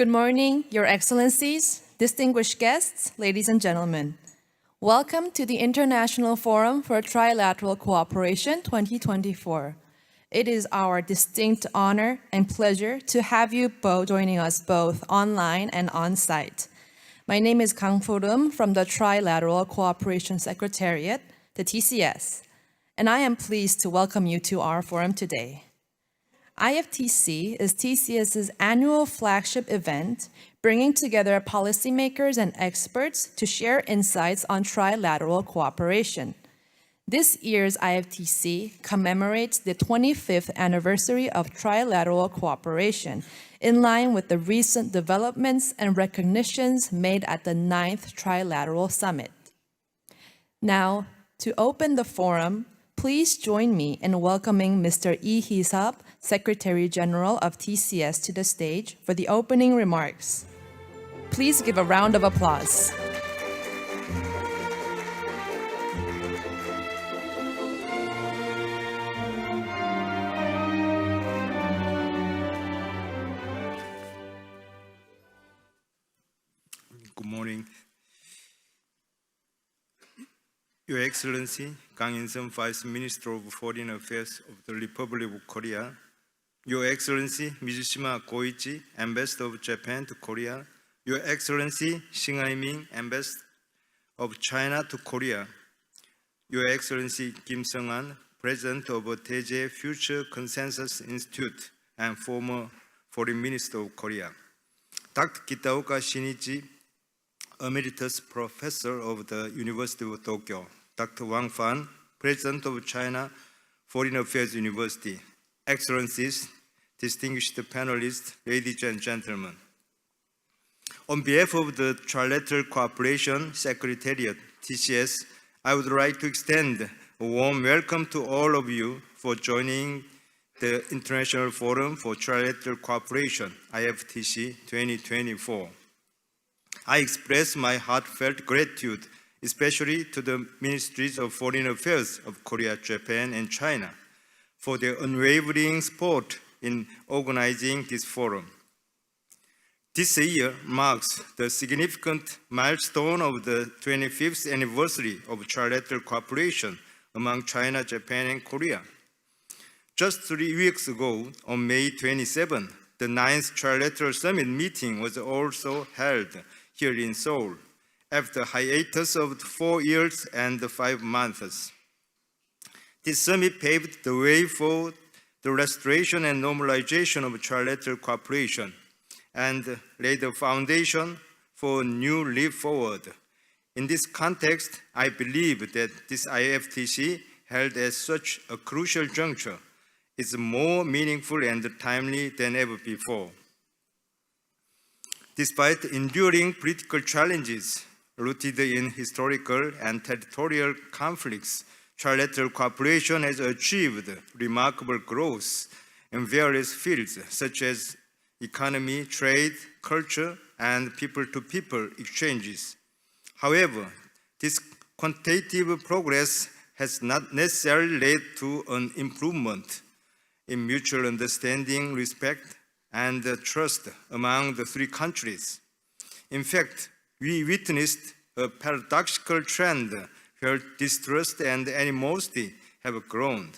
Good morning, Your Excellencies, distinguished guests, ladies and gentlemen. Welcome to the International Forum for Trilateral Cooperation 2024. It is our distinct honor and pleasure to have you both joining us both online and on-site. My name is Kang from the Trilateral Cooperation Secretariat, the TCS, and I am pleased to welcome you to our forum today. IFTC is TCS's annual flagship event, bringing together policymakers and experts to share insights on trilateral cooperation. This year's IFTC commemorates the 25th anniversary of trilateral cooperation, in line with the recent developments and recognitions made at the 9th Trilateral Summit. Now, to open the forum, please join me in welcoming Mr. LEE Hee-sup, Secretary-General of TCS, to the stage for the opening remarks. Please give a round of applause. Good morning. Your Excellency, KANG Insun, Vice Minister of Foreign Affairs of the Republic of Korea, Your Excellency, MIZUSHIMA Koichi, Ambassador of Japan to Korea, Your Excellency, XING Haiming, Ambassador of China to Korea, Your Excellency Kim Sung-hwan, President of Daeje Future Consensus Institute and former Foreign Minister of Korea, Dr. KITAOKA Shinichi, Emeritus Professor of the University of Tokyo, Dr. WANG Fan, President of China Foreign Affairs University, Excellencies, distinguished panelists, ladies and gentlemen. On behalf of the Trilateral Cooperation Secretariat, TCS, I would like to extend a warm welcome to all of you for joining the International Forum for Trilateral Cooperation, IFTC 2024. I express my heartfelt gratitude, especially to the Ministries of Foreign Affairs of Korea, Japan, and China, for their unwavering support in organizing this forum. This year marks the significant milestone of the 25th anniversary of trilateral cooperation among China, Japan, and Korea. Just 3 weeks ago, on May 27, the 9th Trilateral Summit meeting was also held here in Seoul, after a hiatus of 4 years and 5 months. This summit paved the way for the restoration and normalization of trilateral cooperation and laid the foundation for a new leap forward. In this context, I believe that this IFTC, held at such a crucial juncture, is more meaningful and timely than ever before. Despite enduring political challenges rooted in historical and territorial conflicts, trilateral cooperation has achieved remarkable growth in various fields such as economy, trade, culture, and people-to-people exchanges. However, this quantitative progress has not necessarily led to an improvement in mutual understanding, respect, and trust among the three countries. In fact, we witnessed a paradoxical trend where distrust and animosity have grown,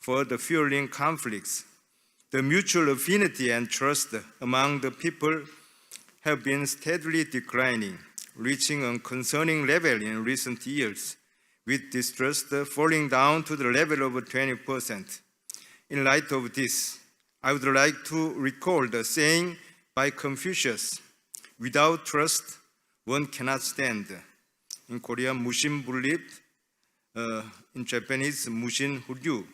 further fueling conflicts. The mutual affinity and trust among the people have been steadily declining, reaching a concerning level in recent years, with distrust falling down to the level of 20%. In light of this, I would like to recall the saying by Confucius, "Without trust, one cannot stand." In Korean, 무신불립, in Japanese, 무신훌유,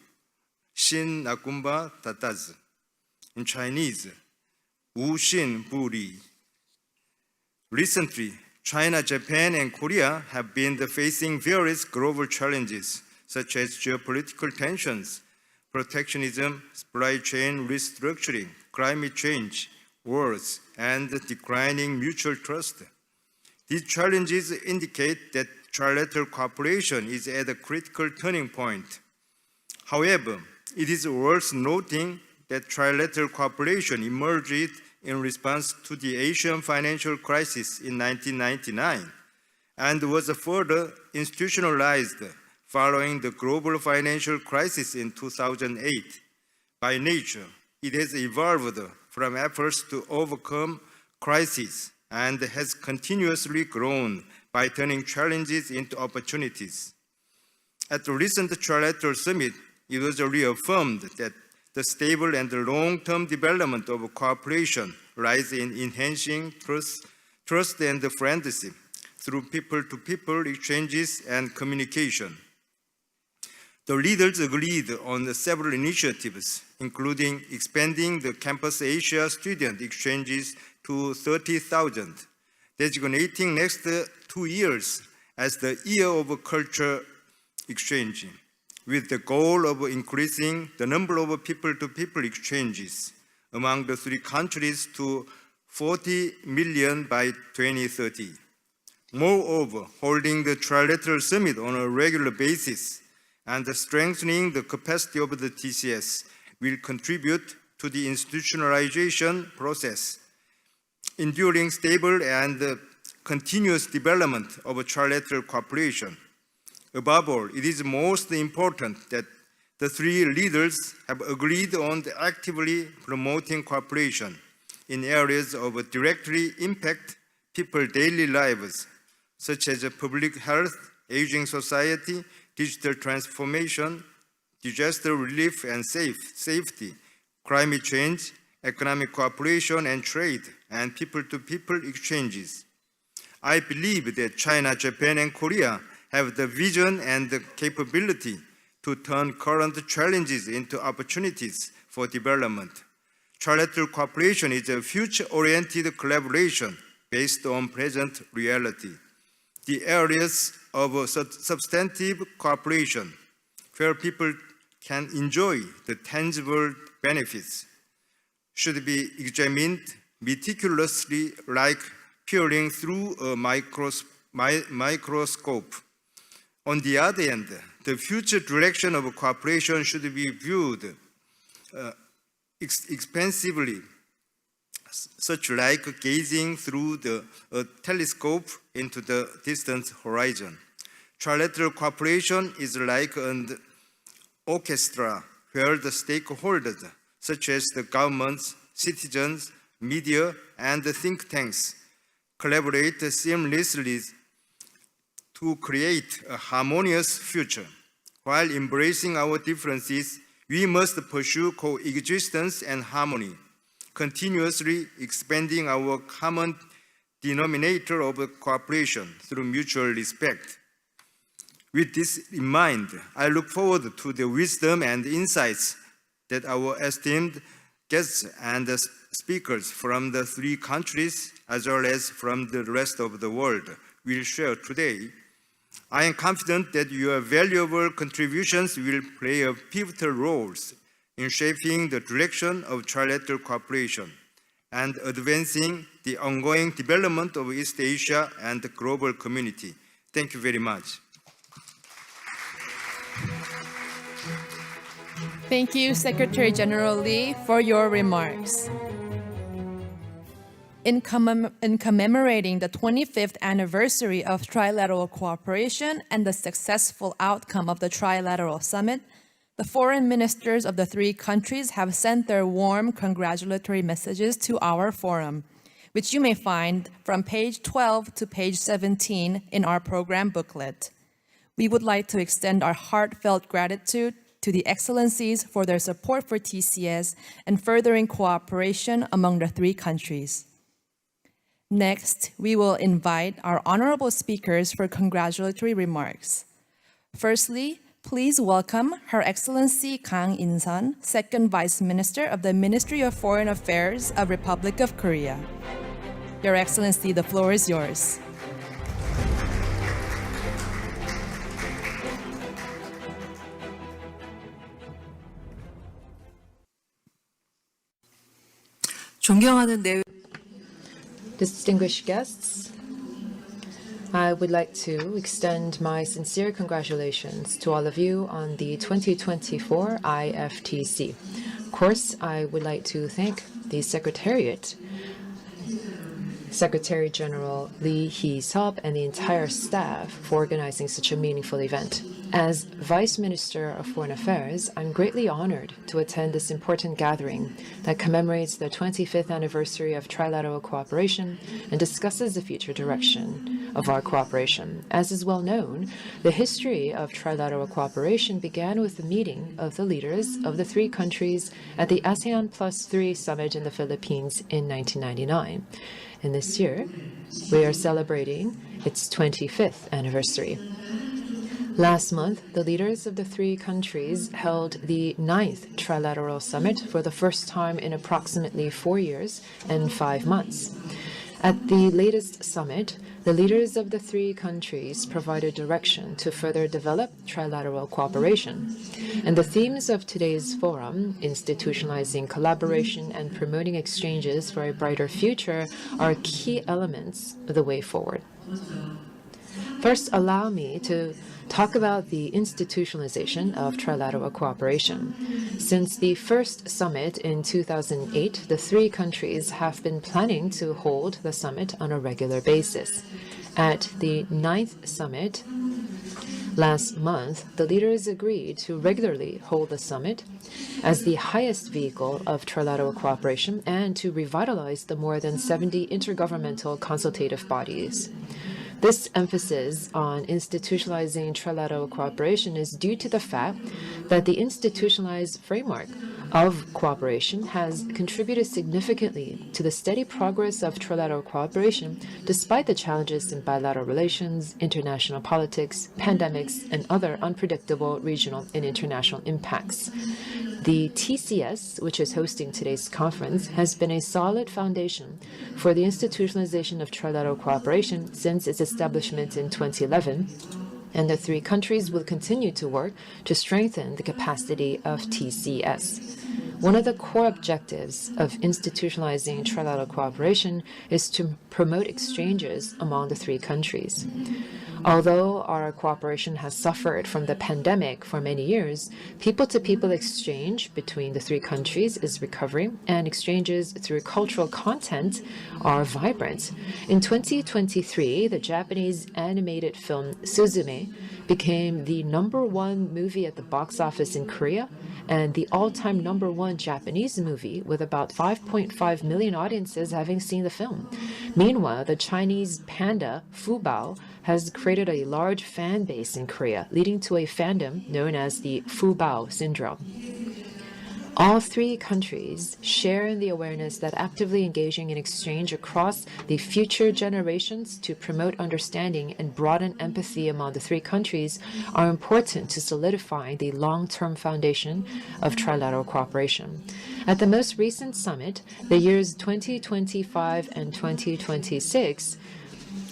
신나군바 다따즈. In Chinese, 우신부리. Recently, China, Japan, and Korea have been facing various global challenges, such as geopolitical tensions, protectionism, supply chain restructuring, climate change, wars, and declining mutual trust. These challenges indicate that trilateral cooperation is at a critical turning point. However, it is worth noting that trilateral cooperation emerged in response to the Asian financial crisis in 1999 and was further institutionalized following the global financial crisis in 2008. By nature, it has evolved from efforts to overcome crises and has continuously grown by turning challenges into opportunities. At the recent Trilateral Summit, it was reaffirmed that the stable and long-term development of cooperation lies in enhancing trust and friendship through people-to-people exchanges and communication. The leaders agreed on several initiatives, including expanding the Campus Asia student exchanges to 30,000, designating next 2 years as the Year of Culture Exchange, with the goal of increasing the number of people-to-people exchanges among the 3 countries to 40 million by 2030. Moreover, holding the Trilateral Summit on a regular basis and strengthening the capacity of the TCS will contribute to the institutionalization process, enduring stable and continuous development of trilateral cooperation. Above all, it is most important that the 3 leaders have agreed on actively promoting cooperation in areas of directly impact people's daily lives, such as public health, aging society, digital transformation, disaster relief and safety, climate change, economic cooperation and trade, and people-to-people exchanges. I believe that China, Japan, and Korea have the vision and the capability to turn current challenges into opportunities for development. Trilateral cooperation is a future-oriented collaboration based on present reality. The areas of substantive cooperation, where people can enjoy the tangible benefits, should be examined meticulously, like peering through a microscope. On the other hand, the future direction of cooperation should be viewed expansively, such like gazing through a telescope into the distant horizon. Trilateral cooperation is like an orchestra where the stakeholders, such as the governments, citizens, media, and the think tanks, collaborate seamlessly to create a harmonious future. While embracing our differences, we must pursue coexistence and harmony, continuously expanding our common denominator of cooperation through mutual respect. With this in mind, I look forward to the wisdom and insights that our esteemed guests and speakers from the 3 countries, as well as from the rest of the world, will share today. I am confident that your valuable contributions will play a pivotal role in shaping the direction of trilateral cooperation and advancing the ongoing development of East Asia and the global community. Thank you very much. Thank you, Secretary-General Lee, for your remarks. In commemorating the 25th anniversary of trilateral cooperation and the successful outcome of the Trilateral Summit, the foreign ministers of the 3 countries have sent their warm congratulatory messages to our forum, which you may find from page 12 to page 17 in our program booklet. We would like to extend our heartfelt gratitude to the Excellencies for their support for TCS and furthering cooperation among the 3 countries. Next, we will invite our honorable speakers for congratulatory remarks. Firstly, please welcome Her Excellency KANG Insun, Second Vice Minister of the Ministry of Foreign Affairs of Republic of Korea. Your Excellency, the floor is yours. 존경하는 Distinguished guests, I would like to extend my sincere congratulations to all of you on the 2024 IFTC. Of course, I would like to thank the Secretariat Secretary-General LEE Hee-sup and the entire staff for organizing such a meaningful event. As Vice Minister of Foreign Affairs, I'm greatly honored to attend this important gathering that commemorates the 25th anniversary of trilateral cooperation and discusses the future direction of our cooperation. As is well known, the history of trilateral cooperation began with the meeting of the leaders of the three countries at the ASEAN Plus 3 Summit in the Philippines in 1999. And this year, we are celebrating its 25th anniversary. Last month, the leaders of the three countries held the 9th Trilateral Summit for the first time in approximately 4 years and 5 months. At the latest summit, the leaders of the three countries provided direction to further develop trilateral cooperation. And the themes of today's forum, institutionalizing collaboration and promoting exchanges for a brighter future, are key elements of the way forward. First, allow me to talk about the institutionalization of trilateral cooperation. Since the first summit in 2008, the three countries have been planning to hold the summit on a regular basis. At the 9th summit last month, the leaders agreed to regularly hold the summit as the highest vehicle of trilateral cooperation and to revitalize the more than 70 intergovernmental consultative bodies. This emphasis on institutionalizing trilateral cooperation is due to the fact that the institutionalized framework of cooperation has contributed significantly to the steady progress of trilateral cooperation despite the challenges in bilateral relations, international politics, pandemics, and other unpredictable regional and international impacts. The TCS, which is hosting today's conference, has been a solid foundation for the institutionalization of trilateral cooperation since its establishment in 2011, and the three countries will continue to work to strengthen the capacity of TCS. One of the core objectives of institutionalizing trilateral cooperation is to promote exchanges among the three countries. Although our cooperation has suffered from the pandemic for many years, people-to-people exchange between the three countries is recovering, and exchanges through cultural content are vibrant. In 2023, the Japanese animated film Suzume became the #1 movie at the box office in Korea and the all-time #1 Japanese movie, with about 5.5 million audiences having seen the film. Meanwhile, the Chinese panda Fubao has created a large fan base in Korea, leading to a fandom known as the Fubao syndrome. All three countries share in the awareness that actively engaging in exchange across the future generations to promote understanding and broaden empathy among the three countries are important to solidifying the long-term foundation of trilateral cooperation. At the most recent summit, the years 2025 and 2026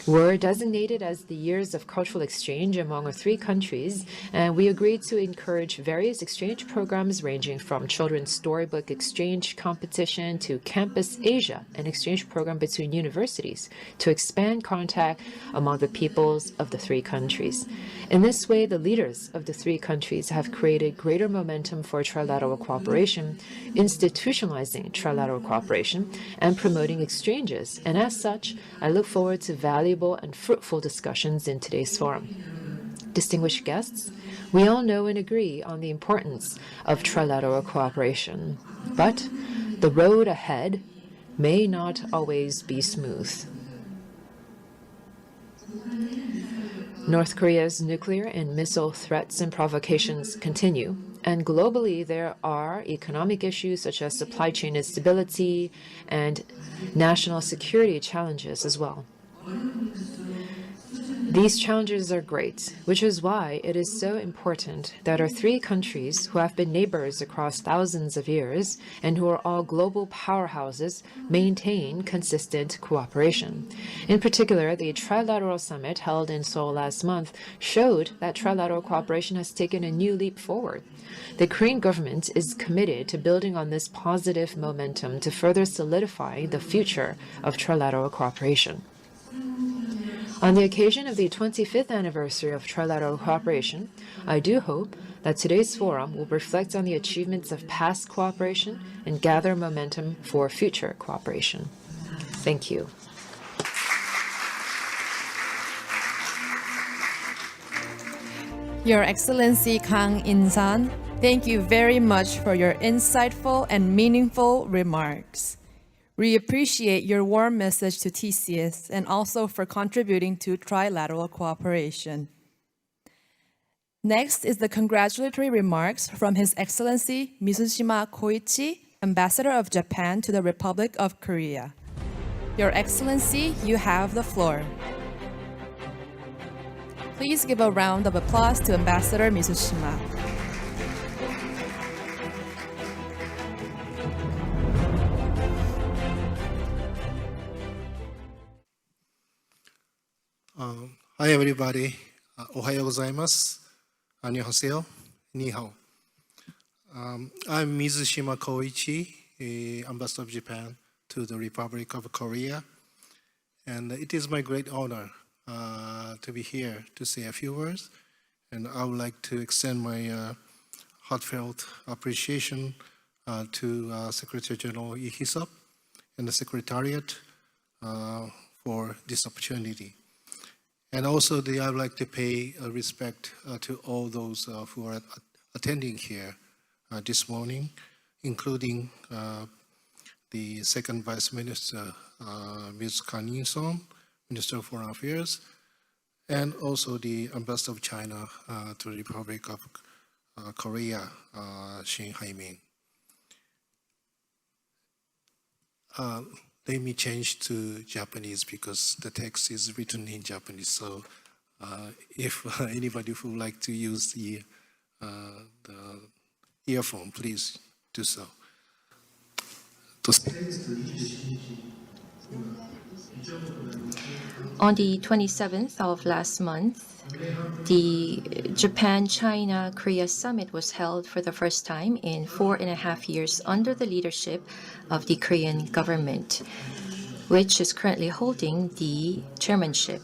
were designated as the years of cultural exchange among our three countries, and we agreed to encourage various exchange programs ranging from children's storybook exchange competition to Campus Asia, an exchange program between universities, to expand contact among the peoples of the three countries. In this way, the leaders of the three countries have created greater momentum for trilateral cooperation, institutionalizing trilateral cooperation, and promoting exchanges. And as such, I look forward to valuable and fruitful discussions in today's forum. Distinguished guests, we all know and agree on the importance of trilateral cooperation, but the road ahead may not always be smooth. North Korea's nuclear and missile threats and provocations continue, and globally there are economic issues such as supply chain instability and national security challenges as well. These challenges are great, which is why it is so important that our three countries, who have been neighbors across thousands of years and who are all global powerhouses, maintain consistent cooperation. In particular, the Trilateral Summit held in Seoul last month showed that trilateral cooperation has taken a new leap forward. The Korean government is committed to building on this positive momentum to further solidify the future of trilateral cooperation. On the occasion of the 25th anniversary of trilateral cooperation, I do hope that today's forum will reflect on the achievements of past cooperation and gather momentum for future cooperation. Thank you. Your Excellency KANG Insun, thank you very much for your insightful and meaningful remarks. We appreciate your warm message to TCS and also for contributing to trilateral cooperation. Next is the congratulatory remarks from His Excellency MIZUSHIMA Koichi, Ambassador of Japan to the Republic of Korea. Your Excellency, you have the floor. Please give a round of applause to Ambassador MIZUSHIMA. Hi everybody. Ohayo gozaimasu. Annyeonghaseyo. Ni hao. I'm MIZUSHIMA Koichi, Ambassador of Japan to the Republic of Korea. And it is my great honor to be here to say a few words. And I would like to extend my heartfelt appreciation to Secretary-General LEE Hee-sup and the Secretariat for this opportunity. And also, I would like to pay respect to all those who are attending here this morning, including the Second Vice Minister, Ms. KANG Insun, Minister of Foreign Affairs, and also the Ambassador of China to the Republic of Korea, XING Haiming. Let me change to Japanese because the text is written in Japanese. So if anybody who would like to use the earphone, please do so. On the 27th of last month, the Japan-China-Korea Summit was held for the first time in 4.5 years under the leadership of the Korean government, which is currently holding the chairmanship.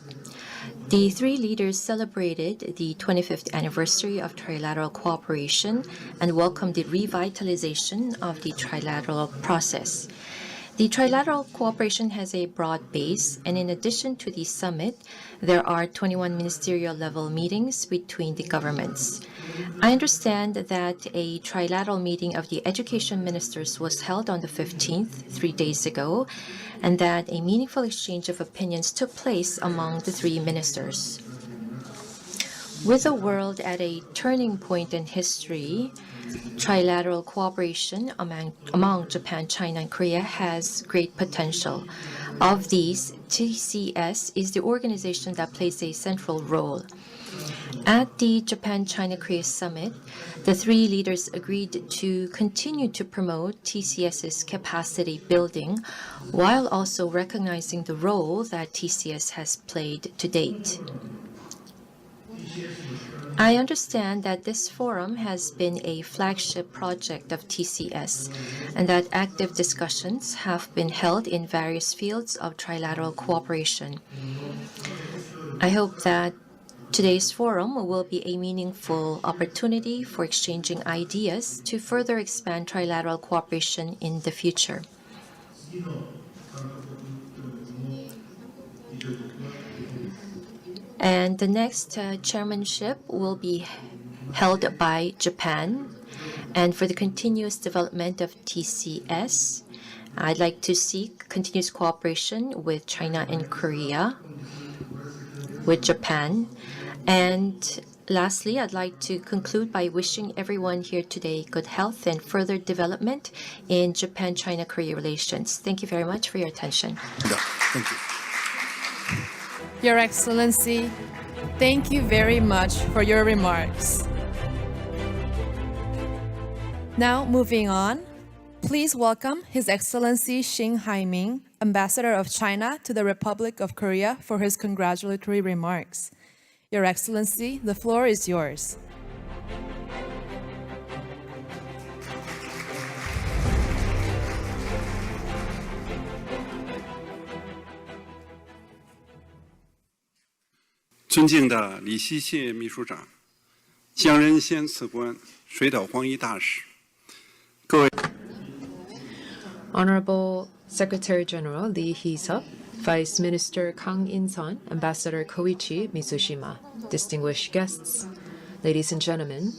The three leaders celebrated the 25th anniversary of trilateral cooperation and welcomed the revitalization of the trilateral process. The trilateral cooperation has a broad base, and in addition to the summit, there are 21 ministerial-level meetings between the governments. I understand that a trilateral meeting of the education ministers was held on the 15th, 3 days ago, and that a meaningful exchange of opinions took place among the three ministers. With the world at a turning point in history, trilateral cooperation among Japan, China, and Korea has great potential. Of these, TCS is the organization that plays a central role. At the Japan-China-Korea Summit, the three leaders agreed to continue to promote TCS's capacity building while also recognizing the role that TCS has played to date. I understand that this forum has been a flagship project of TCS and that active discussions have been held in various fields of trilateral cooperation. I hope that today's forum will be a meaningful opportunity for exchanging ideas to further expand trilateral cooperation in the future. And the next chairmanship will be held by Japan. And for the continuous development of TCS, I'd like to seek continuous cooperation with China and Korea, with Japan. And lastly, I'd like to conclude by wishing everyone here today good health and further development in Japan-China-Korea relations. Thank you very much for your attention. Thank you. Your Excellency, thank you very much for your remarks. Now, moving on, please welcome His Excellency XING Haiming, Ambassador of China to the Republic of Korea, for his congratulatory remarks. Your Excellency, the floor is yours.尊敬的李希谢秘书长、江仁先次官、水岛光一大使，各位 Honorable Secretary-General LEE Hee-sup, Vice Minister KANG Insun, Ambassador Koichi, MIZUSHIMA, distinguished guests, Ladies and gentlemen,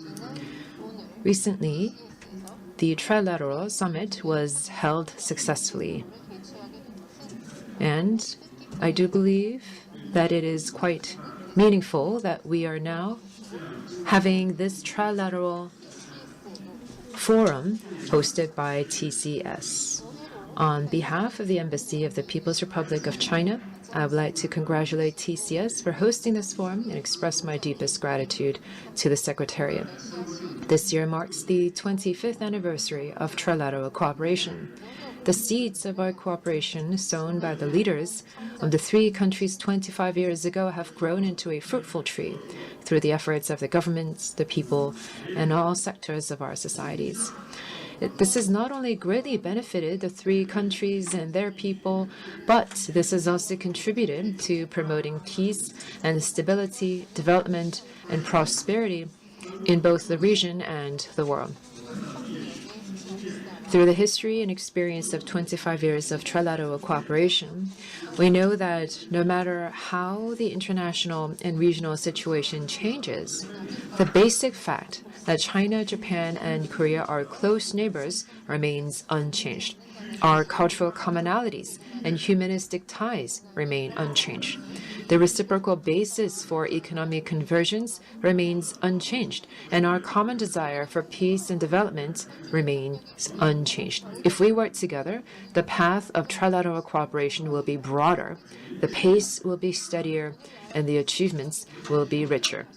recently, the Trilateral Summit was held successfully. And I do believe that it is quite meaningful that we are now having this trilateral forum hosted by TCS. On behalf of the Embassy of the People's Republic of China, I would like to congratulate TCS for hosting this forum and express my deepest gratitude to the Secretariat. This year marks the 25th anniversary of trilateral cooperation. The seeds of our cooperation sown by the leaders of the three countries 25 years ago have grown into a fruitful tree through the efforts of the governments, the people, and all sectors of our societies. This has not only greatly benefited the three countries and their people, but this has also contributed to promoting peace and stability, development, and prosperity in both the region and the world. Through the history and experience of 25 years of trilateral cooperation, we know that no matter how the international and regional situation changes, the basic fact that China, Japan, and Korea are close neighbors remains unchanged. Our cultural commonalities and humanistic ties remain unchanged. The reciprocal basis for economic convergence remains unchanged, and our common desire for peace and development remains unchanged. If we work together, the path of trilateral cooperation will be broader, the pace will be steadier, and the achievements will be richer.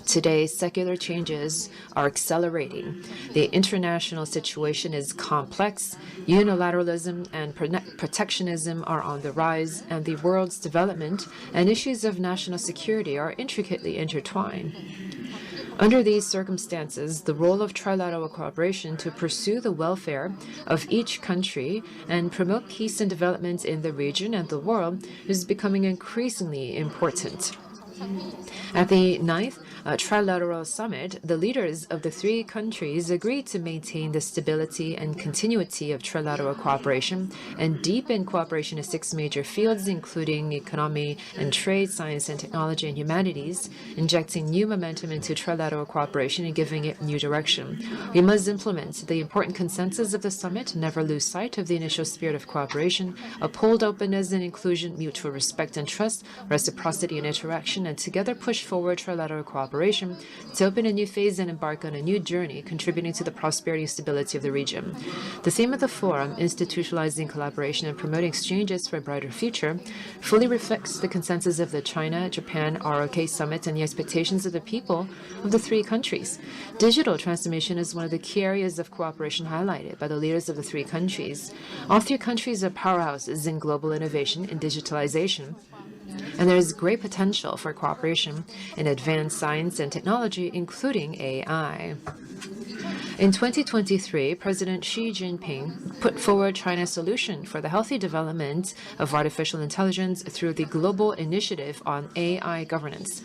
Today, secular changes are accelerating. The international situation is complex. Unilateralism and protectionism are on the rise, and the world's development and issues of national security are intricately intertwined. Under these circumstances, the role of trilateral cooperation to pursue the welfare of each country and promote peace and development in the region and the world is becoming increasingly important. At the 9th Trilateral Summit, the leaders of the three countries agreed to maintain the stability and continuity of trilateral cooperation and deepen cooperation in 6 major fields, including economy and trade, science and technology, and humanities, injecting new momentum into trilateral cooperation and giving it new direction. We must implement the important consensus of the summit, never lose sight of the initial spirit of cooperation, uphold openness and inclusion, mutual respect and trust, reciprocity and interaction, and together push forward trilateral cooperation to open a new phase and embark on a new journey, contributing to the prosperity and stability of the region. The theme of the forum, institutionalizing collaboration and promoting exchanges for a brighter future, fully reflects the consensus of the China-Japan ROK Summit and the expectations of the people of the three countries. Digital transformation is one of the key areas of cooperation highlighted by the leaders of the three countries. All three countries are powerhouses in global innovation and digitalization, and there is great potential for cooperation in advanced science and technology, including AI. In 2023, President Xi Jinping put forward China's solution for the healthy development of artificial intelligence through the Global Initiative on AI Governance.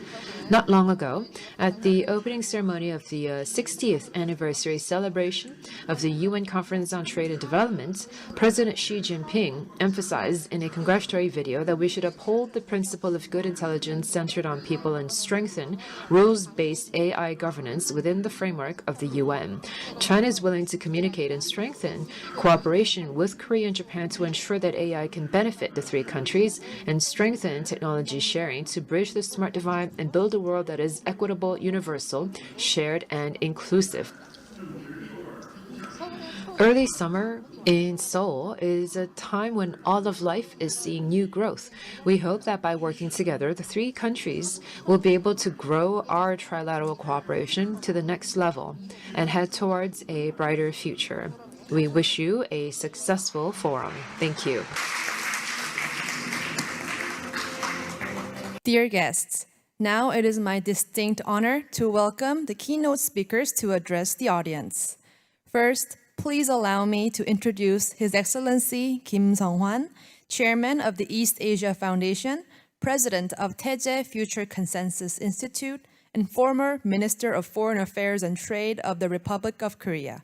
Not long ago, at the opening ceremony of the 60th anniversary celebration of the UN Conference on Trade and Development, President Xi Jinping emphasized in a congratulatory video that we should uphold the principle of good intelligence centered on people and strengthen rules-based AI governance within the framework of the UN. China is willing to communicate and strengthen cooperation with Korea and Japan to ensure that AI can benefit the three countries and strengthen technology sharing to bridge the smart divide and build a world that is equitable, universal, shared, and inclusive. Early summer in Seoul is a time when all of life is seeing new growth. We hope that by working together, the three countries will be able to grow our trilateral cooperation to the next level and head towards a brighter future. We wish you a successful forum. Thank you. Dear guests, now it is my distinct honor to welcome the keynote speakers to address the audience. First, please allow me to introduce His Excellency Kim Sung-hwan, Chairman of the East Asia Foundation, President of Taeje Future Consensus Institute, and former Minister of Foreign Affairs and Trade of the Republic of Korea.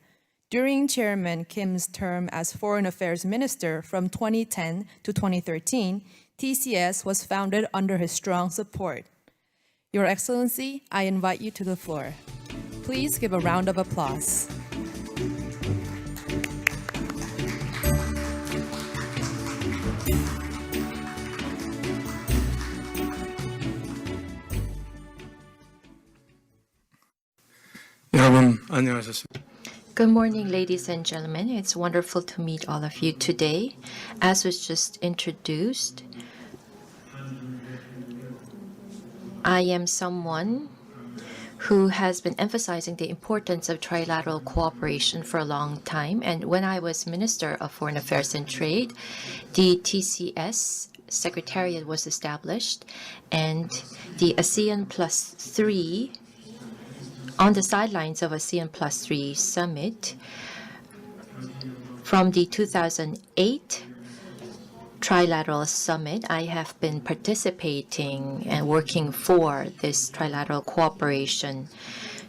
During Chairman Kim's term as Foreign Affairs Minister from 2010 to 2013, TCS was founded under his strong support. Your Excellency, I invite you to the floor. Please give a round of applause. 여러분 안녕하셨습니까? Good morning, ladies and gentlemen. It's wonderful to meet all of you today. As was just introduced, I am someone who has been emphasizing the importance of trilateral cooperation for a long time. And when I was Minister of Foreign Affairs and Trade, the TCS Secretariat was established, and the ASEAN Plus 3 on the sidelines of ASEAN Plus 3 summit from the 2008 Trilateral Summit, I have been participating and working for this trilateral cooperation.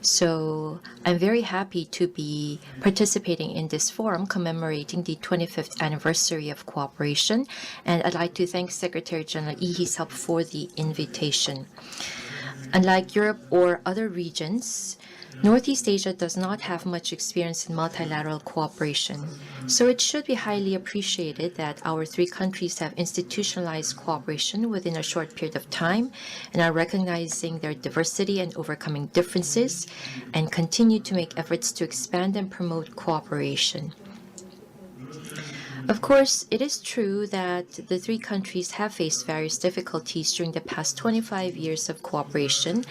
So I'm very happy to be participating in this forum commemorating the 25th anniversary of cooperation. And I'd like to thank Secretary-General LEE Hee-sup for the invitation. Unlike Europe or other regions, Northeast Asia does not have much experience in multilateral cooperation. So it should be highly appreciated that our three countries have institutionalized cooperation within a short period of time and are recognizing their diversity and overcoming differences and continue to make efforts to expand and promote cooperation. Of course, it is true that the three countries have faced various difficulties during the past 25 years of cooperation,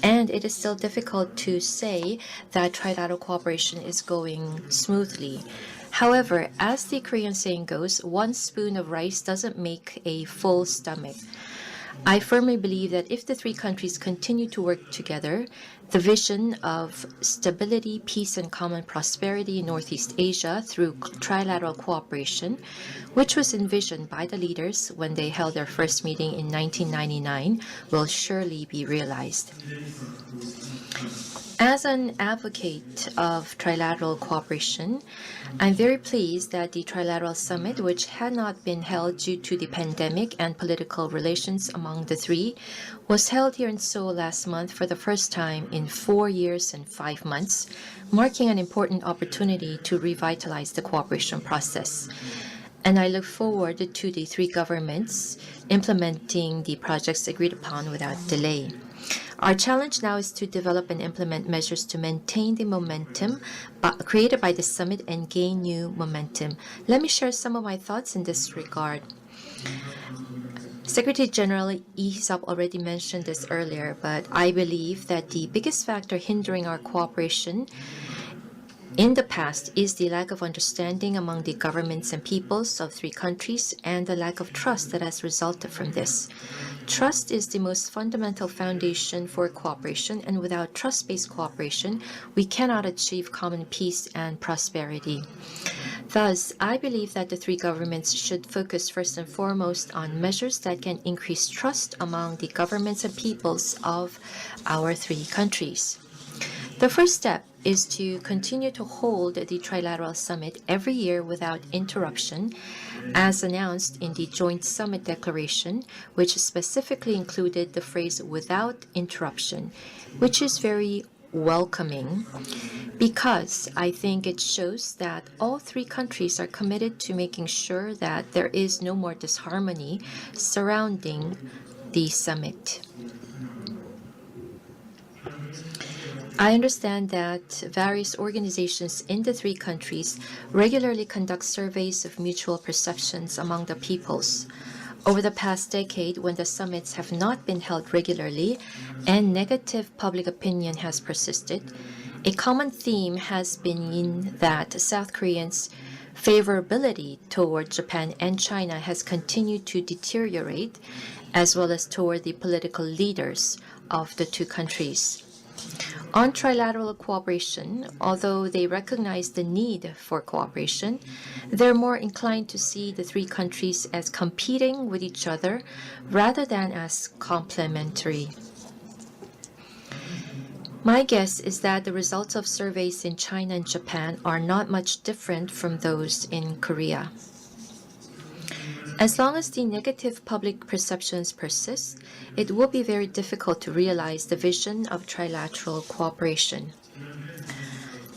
and it is still difficult to say that trilateral cooperation is going smoothly. However, as the Korean saying goes, one spoon of rice doesn't make a full stomach. I firmly believe that if the three countries continue to work together, the vision of stability, peace, and common prosperity in Northeast Asia through trilateral cooperation, which was envisioned by the leaders when they held their first meeting in 1999, will surely be realized. As an advocate of trilateral cooperation, I'm very pleased that the Trilateral Summit, which had not been held due to the pandemic and political relations among the three, was held here in Seoul last month for the first time in 4 years and 5 months, marking an important opportunity to revitalize the cooperation process. And I look forward to the three governments implementing the projects agreed upon without delay. Our challenge now is to develop and implement measures to maintain the momentum created by the summit and gain new momentum. Let me share some of my thoughts in this regard. Secretary-General LEE Hee-sup already mentioned this earlier, but I believe that the biggest factor hindering our cooperation in the past is the lack of understanding among the governments and peoples of three countries and the lack of trust that has resulted from this. Trust is the most fundamental foundation for cooperation, and without trust-based cooperation, we cannot achieve common peace and prosperity. Thus, I believe that the three governments should focus first and foremost on measures that can increase trust among the governments and peoples of our three countries. The first step is to continue to hold the Trilateral Summit every year without interruption, as announced in the Joint Summit Declaration, which specifically included the phrase "without interruption," which is very welcoming because I think it shows that all three countries are committed to making sure that there is no more disharmony surrounding the summit. I understand that various organizations in the three countries regularly conduct surveys of mutual perceptions among the peoples. Over the past decade, when the summits have not been held regularly and negative public opinion has persisted, a common theme has been that South Koreans' favorability toward Japan and China has continued to deteriorate, as well as toward the political leaders of the two countries. On trilateral cooperation, although they recognize the need for cooperation, they're more inclined to see the three countries as competing with each other rather than as complementary. My guess is that the results of surveys in China and Japan are not much different from those in Korea. As long as the negative public perceptions persist, it will be very difficult to realize the vision of trilateral cooperation.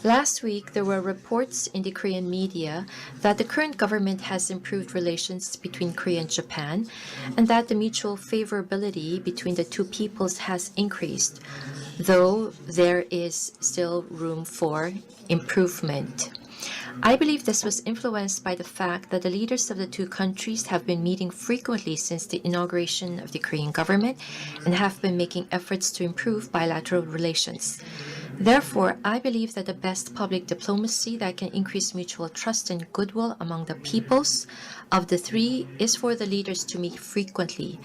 Last week, there were reports in the Korean media that the current government has improved relations between Korea and Japan, and that the mutual favorability between the two peoples has increased, though there is still room for improvement. I believe this was influenced by the fact that the leaders of the two countries have been meeting frequently since the inauguration of the Korean government and have been making efforts to improve bilateral relations. Therefore, I believe that the best public diplomacy that can increase mutual trust and goodwill among the peoples of the three is for the leaders to meet frequently.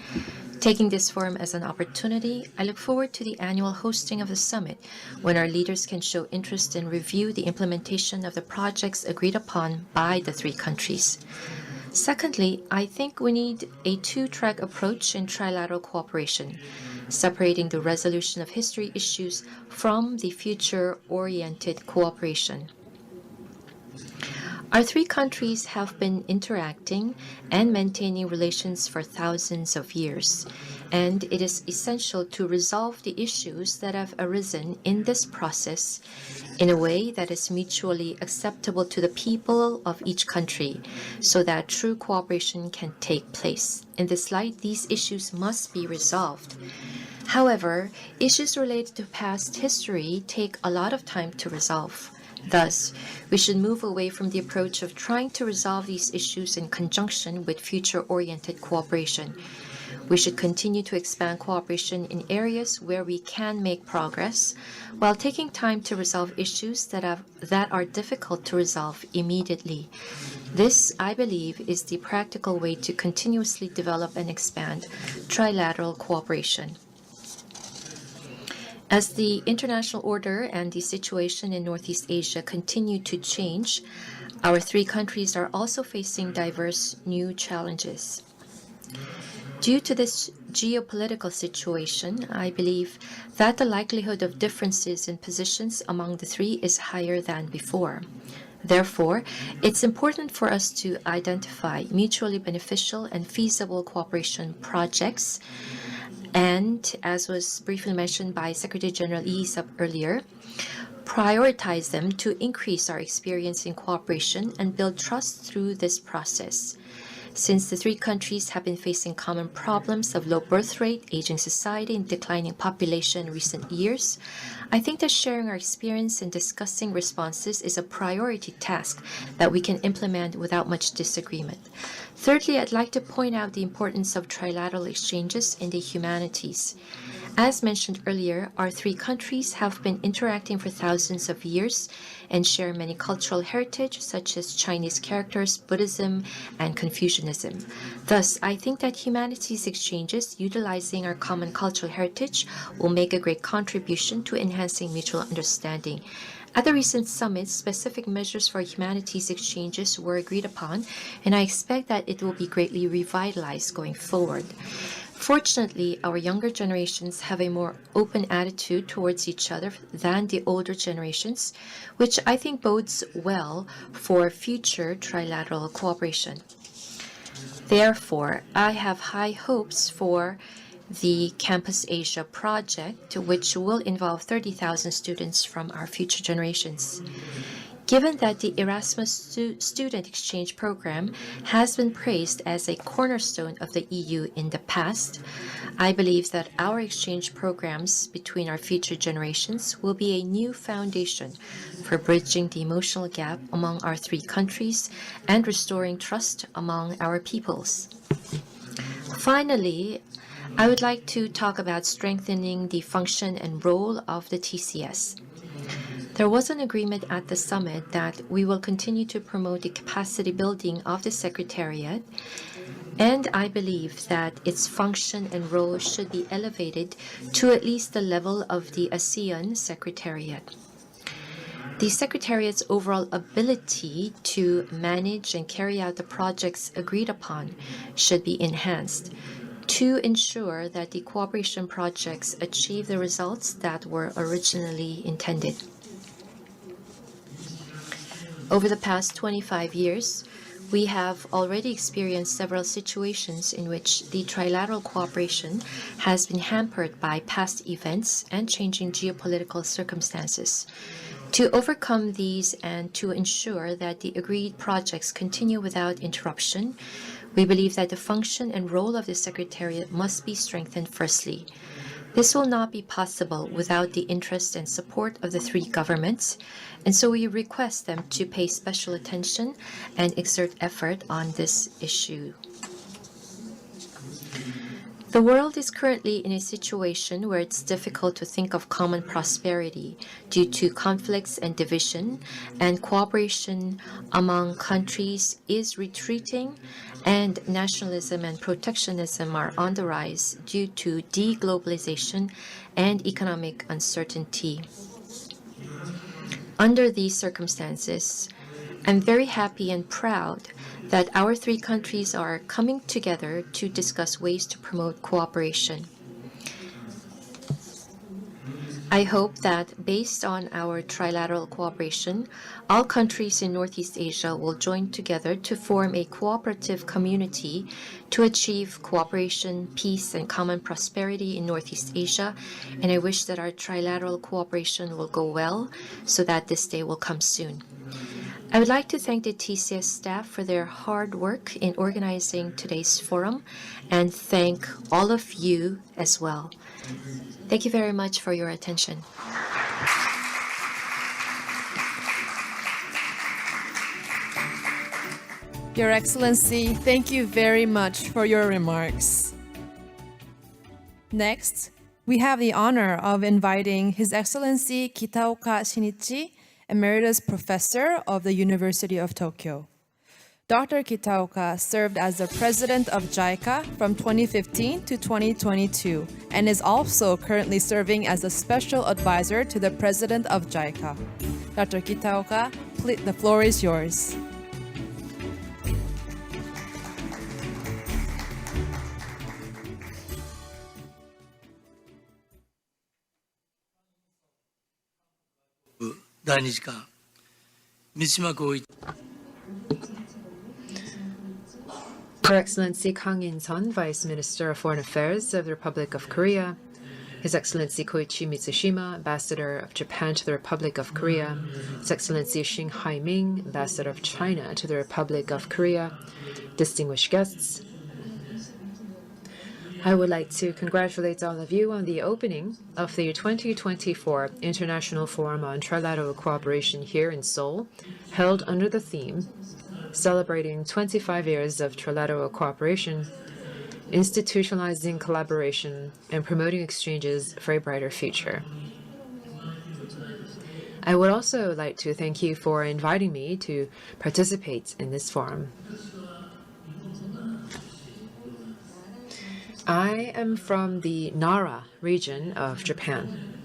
Taking this forum as an opportunity, I look forward to the annual hosting of the summit, when our leaders can show interest and review the implementation of the projects agreed upon by the three countries. Secondly, I think we need a two-track approach in trilateral cooperation, separating the resolution of history issues from the future-oriented cooperation. Our three countries have been interacting and maintaining relations for thousands of years, and it is essential to resolve the issues that have arisen in this process in a way that is mutually acceptable to the people of each country, so that true cooperation can take place. In this light, these issues must be resolved. However, issues related to past history take a lot of time to resolve. Thus, we should move away from the approach of trying to resolve these issues in conjunction with future-oriented cooperation. We should continue to expand cooperation in areas where we can make progress, while taking time to resolve issues that are difficult to resolve immediately. This, I believe, is the practical way to continuously develop and expand trilateral cooperation. As the international order and the situation in Northeast Asia continue to change, our three countries are also facing diverse new challenges. Due to this geopolitical situation, I believe that the likelihood of differences in positions among the three is higher than before. Therefore, it's important for us to identify mutually beneficial and feasible cooperation projects, and, as was briefly mentioned by Secretary-General LEE Hee-sup earlier, prioritize them to increase our experience in cooperation and build trust through this process. Since the three countries have been facing common problems of low birth rate, aging society, and declining population in recent years, I think that sharing our experience and discussing responses is a priority task that we can implement without much disagreement. Thirdly, I'd like to point out the importance of trilateral exchanges in the humanities. As mentioned earlier, our three countries have been interacting for thousands of years and share many cultural heritage, such as Chinese characters, Buddhism, and Confucianism. Thus, I think that humanities exchanges utilizing our common cultural heritage will make a great contribution to enhancing mutual understanding. At the recent summit, specific measures for humanities exchanges were agreed upon, and I expect that it will be greatly revitalized going forward. Fortunately, our younger generations have a more open attitude towards each other than the older generations, which I think bodes well for future trilateral cooperation. Therefore, I have high hopes for the Campus Asia project, which will involve 30,000 students from our future generations. Given that the Erasmus Student Exchange Program has been praised as a cornerstone of the EU in the past, I believe that our exchange programs between our future generations will be a new foundation for bridging the emotional gap among our three countries and restoring trust among our peoples. Finally, I would like to talk about strengthening the function and role of the TCS. There was an agreement at the summit that we will continue to promote the capacity building of the Secretariat, and I believe that its function and role should be elevated to at least the level of the ASEAN Secretariat. The Secretariat's overall ability to manage and carry out the projects agreed upon should be enhanced to ensure that the cooperation projects achieve the results that were originally intended. Over the past 25 years, We have already experienced several situations in which the trilateral cooperation has been hampered by past events and changing geopolitical circumstances. To overcome these and to ensure that the agreed projects continue without interruption, we believe that the function and role of the Secretariat must be strengthened firstly. This will not be possible without the interest and support of the three governments, and so we request them to pay special attention and exert effort on this issue. The world is currently in a situation where it's difficult to think of common prosperity due to conflicts and division, and cooperation among countries is retreating, and nationalism and protectionism are on the rise due to deglobalization and economic uncertainty. Under these circumstances, I'm very happy and proud that our three countries are coming together to discuss ways to promote cooperation. I hope that based on our trilateral cooperation, all countries in Northeast Asia will join together to form a cooperative community to achieve cooperation, peace, and common prosperity in Northeast Asia, and I wish that our trilateral cooperation will go well so that this day will come soon. I would like to thank the TCS staff for their hard work in organizing today's forum and thank all of you as well. Thank you very much for your attention. Your Excellency, thank you very much for your remarks. Next, we have the honor of inviting His Excellency Kitaoka Shinichi, Emeritus Professor of the University of Tokyo. Dr. Kitaoka served as the president of JICA from 2015 to 2022 and is also currently serving as a special advisor to the president of JICA. Dr. Kitaoka, the floor is yours. Her Excellency KANG Insun, Vice Minister of Foreign Affairs of the Republic of Korea, His Excellency Koichi Mitsushima, Ambassador of Japan to the Republic of Korea, His Excellency XING Haiming, Ambassador of China to the Republic of Korea, distinguished guests, I would like to congratulate all of you on the opening of the 2024 International Forum on Trilateral Cooperation here in Seoul, held under the theme celebrating 25 years of trilateral cooperation, institutionalizing collaboration, and promoting exchanges for a brighter future. I would also like to thank you for inviting me to participate in this forum. I am from the Nara region of Japan.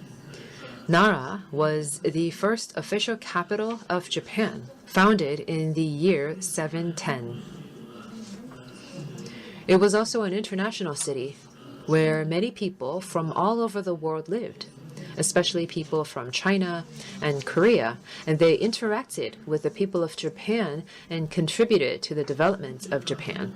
Nara was the first official capital of Japan, founded in the year 710. It was also an international city where many people from all over the world lived, especially people from China and Korea, and they interacted with the people of Japan and contributed to the development of Japan.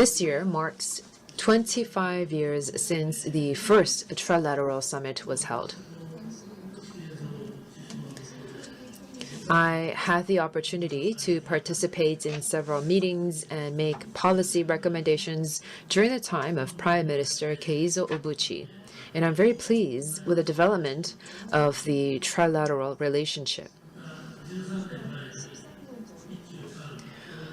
This year marks 25 years since the first Trilateral Summit was held. I had the opportunity to participate in several meetings and make policy recommendations during the time of Prime Minister Keizo Obuchi, and I'm very pleased with the development of the trilateral relationship.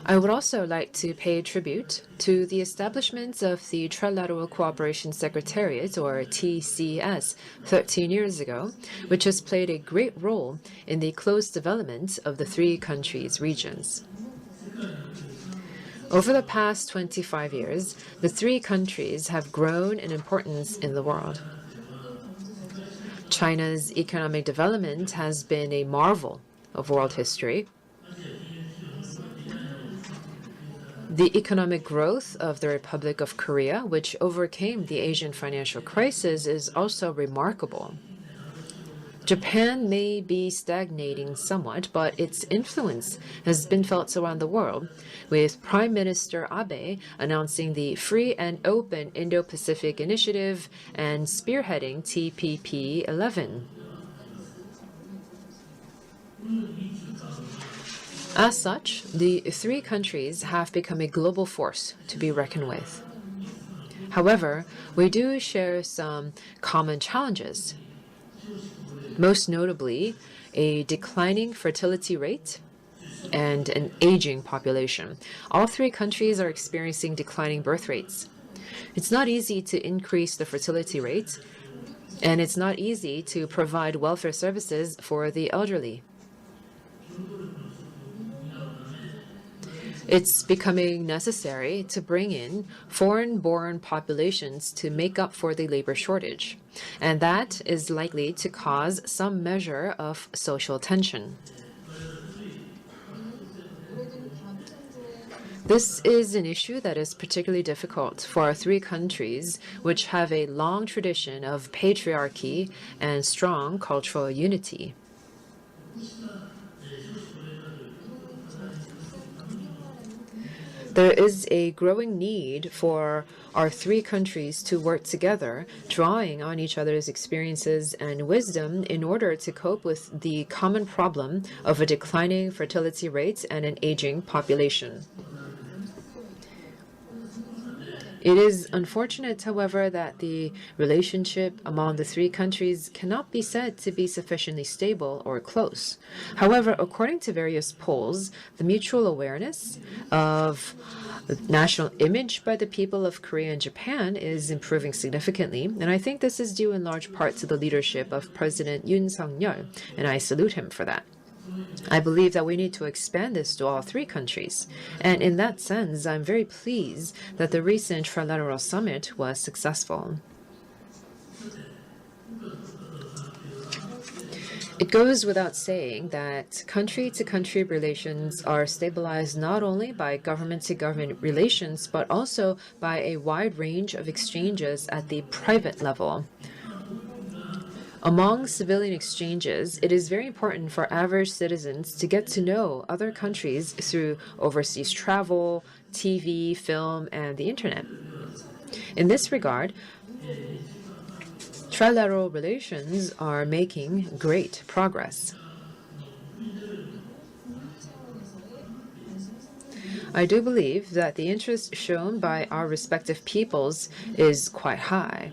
I would also like to pay tribute to the establishment of the Trilateral Cooperation Secretariat, or TCS, 13 years ago, which has played a great role in the close development of the three countries' regions. Over the past 25 years, the three countries have grown in importance in the world. China's economic development has been a marvel of world history. The economic growth of the Republic of Korea, which overcame the Asian financial crisis, is also remarkable. Japan may be stagnating somewhat, but its influence has been felt around the world, with Prime Minister Abe announcing the Free and Open Indo-Pacific Initiative and spearheading TPP-11. As such, the three countries have become a global force to be reckoned with. However, we do share some common challenges, most notably a declining fertility rate and an aging population. All three countries are experiencing declining birth rates. It's not easy to increase the fertility rate, and it's not easy to provide welfare services for the elderly. It's becoming necessary to bring in foreign-born populations to make up for the labor shortage, and that is likely to cause some measure of social tension. This is an issue that is particularly difficult for our three countries, which have a long tradition of patriarchy and strong cultural unity. There is a growing need for our three countries to work together, drawing on each other's experiences and wisdom in order to cope with the common problem of a declining fertility rate and an aging population. It is unfortunate, however, that the relationship among the three countries cannot be said to be sufficiently stable or close. However, according to various polls, the mutual awareness of the national image by the people of Korea and Japan is improving significantly, and I think this is due in large part to the leadership of President Yoon Suk-yeol, and I salute him for that. I believe that we need to expand this to all three countries. And in that sense, I'm very pleased that the recent Trilateral summit was successful. It goes without saying that country-to-country relations are stabilized not only by government-to-government relations, but also by a wide range of exchanges at the private level. Among civilian exchanges, it is very important for average citizens to get to know other countries through overseas travel, TV, film, and the internet. In this regard, trilateral relations are making great progress. I do believe that the interest shown by our respective peoples is quite high,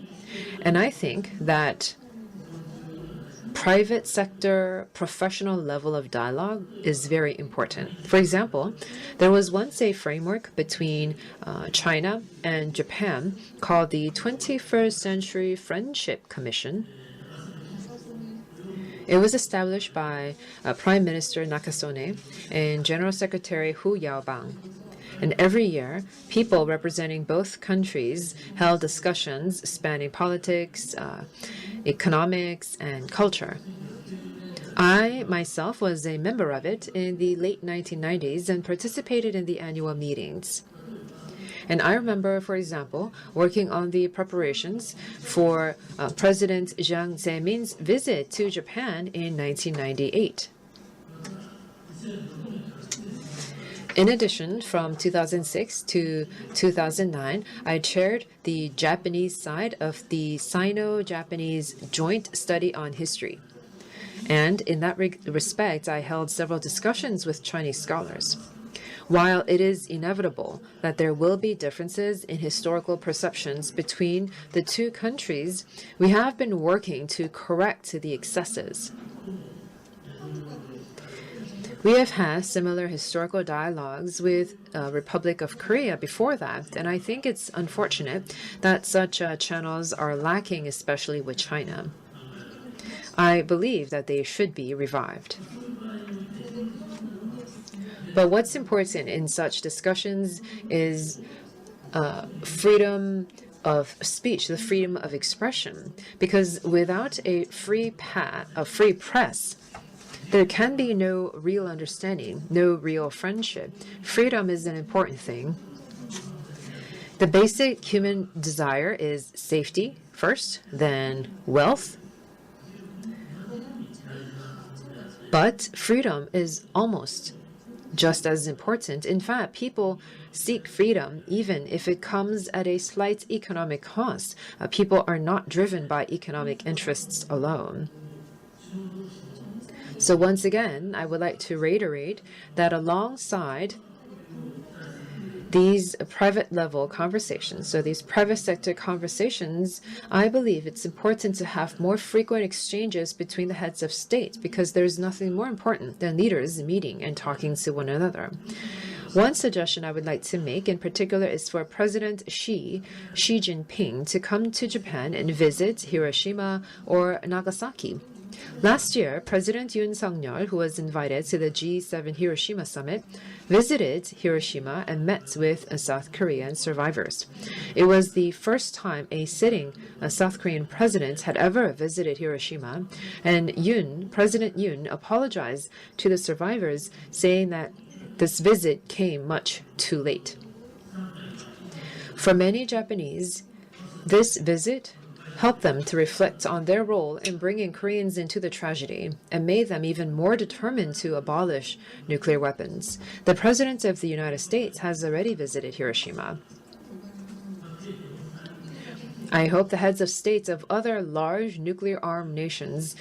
and I think that private sector, professional level of dialogue is very important. For example, there was once a framework between China and Japan called the 21st Century Friendship Commission. It was established by Prime Minister Nakasone and General Secretary Hu Yaobang. And every year, people representing both countries held discussions spanning politics, economics, and culture. I myself was a member of it in the late 1990s and participated in the annual meetings. And I remember, for example, working on the preparations for President Jiang Zemin's visit to Japan in 1998. In addition, from 2006 to 2009, I chaired the Japanese side of the Sino-Japanese Joint Study on History. And in that respect, I held several discussions with Chinese scholars. While it is inevitable that there will be differences in historical perceptions between the two countries, we have been working to correct the excesses. We have had similar historical dialogues with Republic of Korea before that, and I think it's unfortunate that such channels are lacking, especially with China. I believe that they should be revived. But what's important in such discussions is freedom of speech, the freedom of expression, because without a free press, there can be no real understanding, no real friendship. Freedom is an important thing. The basic human desire is safety first, then wealth, But freedom is almost just as important. In fact, people seek freedom even if it comes at a slight economic cost. People are not driven by economic interests alone. So once again, I would like to reiterate that alongside these private level conversations, so these private sector conversations, I believe it's important to have more frequent exchanges between the heads of state, because there's nothing more important than leaders meeting and talking to one another. One suggestion I would like to make in particular is for President Xi Jinping to come to Japan and visit Hiroshima or Nagasaki. Last year, President Yoon Suk-yeol, who was invited to the G7 Hiroshima summit, visited Hiroshima and met with South Korean survivors. It was the first time a sitting South Korean president had ever visited Hiroshima, and President Yoon apologized to the survivors, saying that this visit came much too late. For many Japanese, this visit helped them to reflect on their role in bringing Koreans into the tragedy and made them even more determined to abolish nuclear weapons. The President of the United States has already visited Hiroshima. I hope the heads of states of other large nuclear-armed nations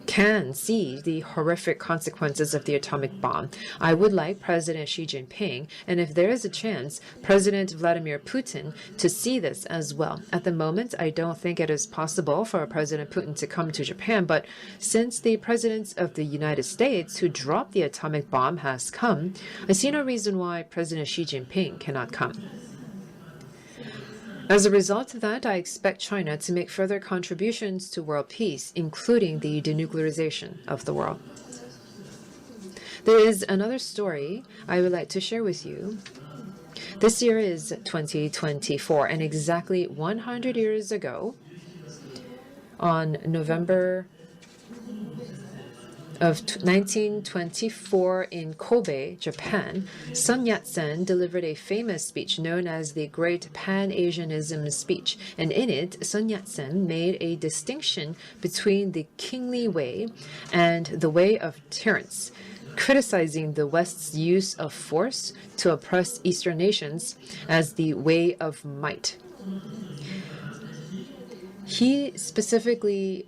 can see the horrific consequences of the atomic bomb. I would like President Xi Jinping, and if there is a chance, President Vladimir Putin, to see this as well. At the moment, I don't think it is possible for President Putin to come to Japan, but since the President of the United States, who dropped the atomic bomb, has come, I see no reason why President Xi Jinping cannot come. As a result of that, I expect China to make further contributions to world peace, including the denuclearization of the world. There is another story I would like to share with you. This year is 2024, and exactly 100 years ago, on November of 1924 in Kobe, Japan, Sun Yat-sen delivered a famous speech known as the Great Pan-Asianism Speech, and in it, Sun Yat-sen made a distinction between the kingly way and the way of tyrants, criticizing the West's use of force to oppress Eastern nations as the way of might. He specifically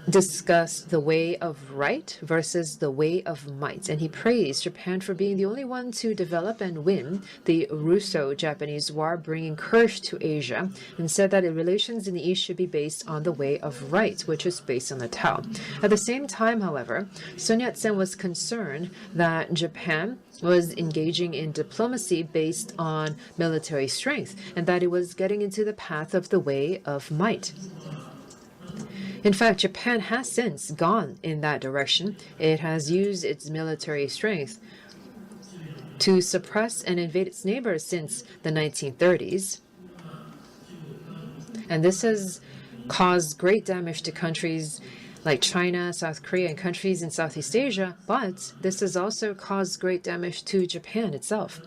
discussed the way of right versus the way of might, and he praised Japan for being the only one to develop and win the Russo-Japanese War, bringing courage to Asia, and said that relations in the East should be based on the way of right, which is based on the Tao. At the same time, however, Sun Yat-sen was concerned that Japan was engaging in diplomacy based on military strength, and that it was getting into the path of the way of might. In fact, Japan has since gone in that direction. It has used its military strength to suppress and invade its neighbors since the 1930s. And this has caused great damage to countries like China, South Korea, and countries in Southeast Asia, but this has also caused great damage to Japan itself.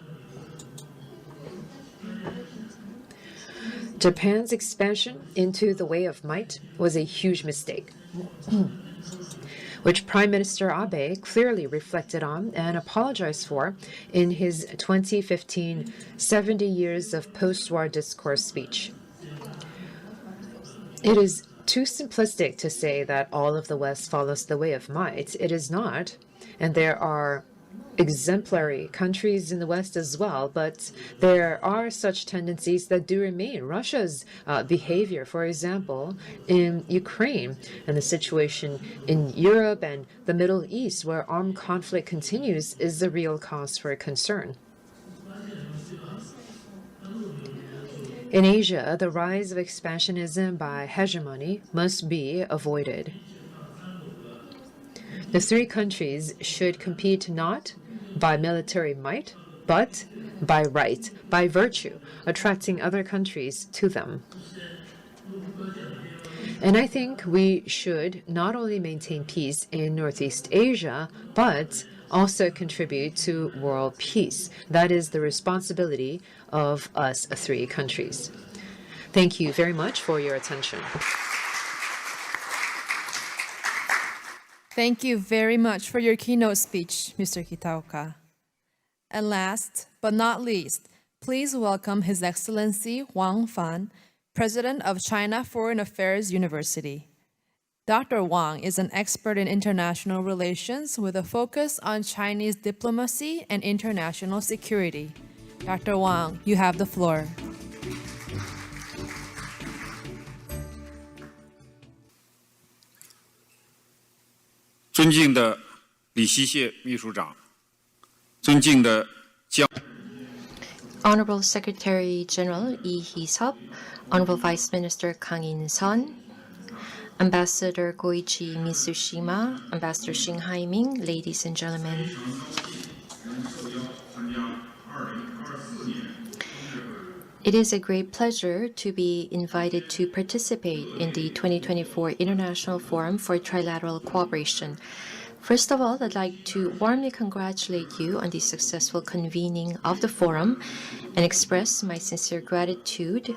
Japan's expansion into the way of might was a huge mistake, which Prime Minister Abe clearly reflected on and apologized for in his 2015 70 Years of Post-War Discourse speech. It is too simplistic to say that all of the West follows the way of might. It is not, and there are exemplary countries in the West as well, but there are such tendencies that do remain. Russia's behavior, for example, in Ukraine, and the situation in Europe and the Middle East, where armed conflict continues, is a real cause for concern. In Asia, the rise of expansionism by hegemony must be avoided. The three countries should compete not by military might, but by right, by virtue, attracting other countries to them. And I think we should not only maintain peace in Northeast Asia, but also contribute to world peace. That is the responsibility of us three countries. Thank you very much for your attention. Thank you very much for your keynote speech, Mr. Kitaoka. And last but not least, please welcome His Excellency WANG Fan, President of China Foreign Affairs University. Dr. Wang is an expert in international relations with a focus on Chinese diplomacy and international security. Dr. Wang, you have the floor. Honorable Secretary-General LEE Hee-sup, Honorable Vice Minister KANG Insun, Ambassador Koichi MIZUSHIMA, Ambassador XING Haiming, ladies and gentlemen. It is a great pleasure to be invited to participate in the 2024 International Forum for Trilateral Cooperation. First of all, I'd like to warmly congratulate you on the successful convening of the forum and express my sincere gratitude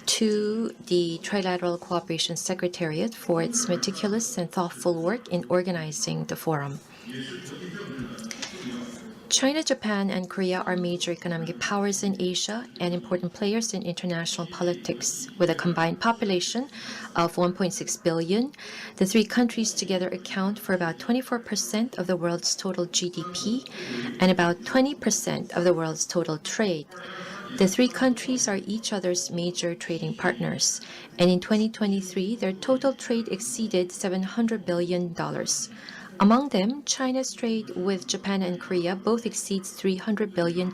to the Trilateral Cooperation Secretariat for its meticulous and thoughtful work in organizing the forum. China, Japan, and Korea are major economic powers in Asia and important players in international politics. With a combined population of 1.6 billion, the three countries together account for about 24% of the world's total GDP and about 20% of the world's total trade. The three countries are each other's major trading partners, and in 2023, their total trade exceeded $700 billion. Among them, China's trade with Japan and Korea both exceeds $300 billion.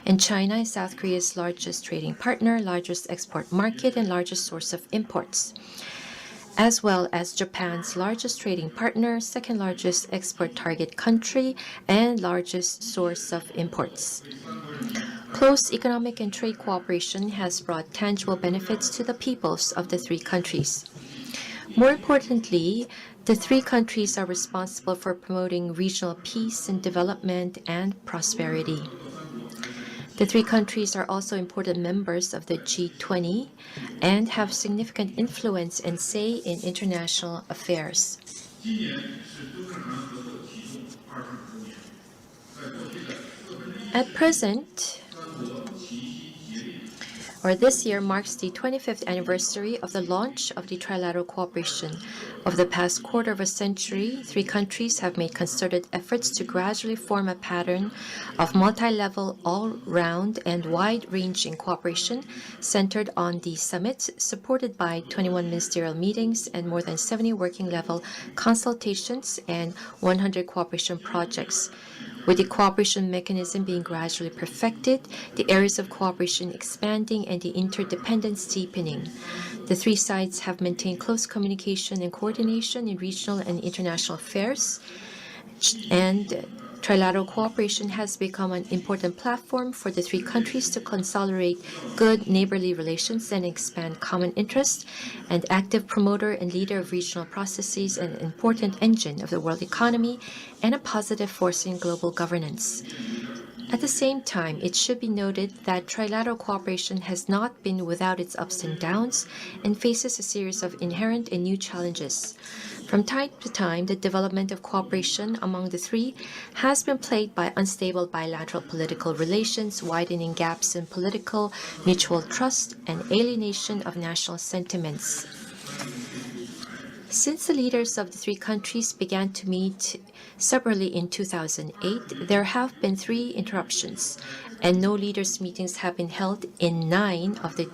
And China is South Korea's largest trading partner, largest export market, and largest source of imports, as well as Japan's largest trading partner, second largest export target country, and largest source of imports. Close economic and trade cooperation has brought tangible benefits to the peoples of the three countries. More importantly, the three countries are responsible for promoting regional peace and development and prosperity. The three countries are also important members of the G20 and have significant influence and say in international affairs. At present, this year marks the 25th anniversary of the launch of the trilateral cooperation. Over the past quarter of a century, three countries have made concerted efforts to gradually form a pattern of multi-level, all-round, and wide-ranging cooperation centered on the summits, supported by 21 ministerial meetings and more than 70 working-level consultations and 100 cooperation projects. With the cooperation mechanism being gradually perfected, the areas of cooperation expanding, and the interdependence deepening, the three sides have maintained close communication and coordination in regional and international affairs, and trilateral cooperation has become an important platform for the three countries to consolidate good neighborly relations and expand common interests, an active promoter and leader of regional processes, an important engine of the world economy, and a positive force in global governance. At the same time, it should be noted that trilateral cooperation has not been without its ups and downs and faces a series of inherent and new challenges. From time to time, the development of cooperation among the three has been plagued by unstable bilateral political relations, widening gaps in political mutual trust, and alienation of national sentiments. Since the leaders of the three countries began to meet separately in 2008, there have been three interruptions, and no leaders' meetings have been held in 9 of the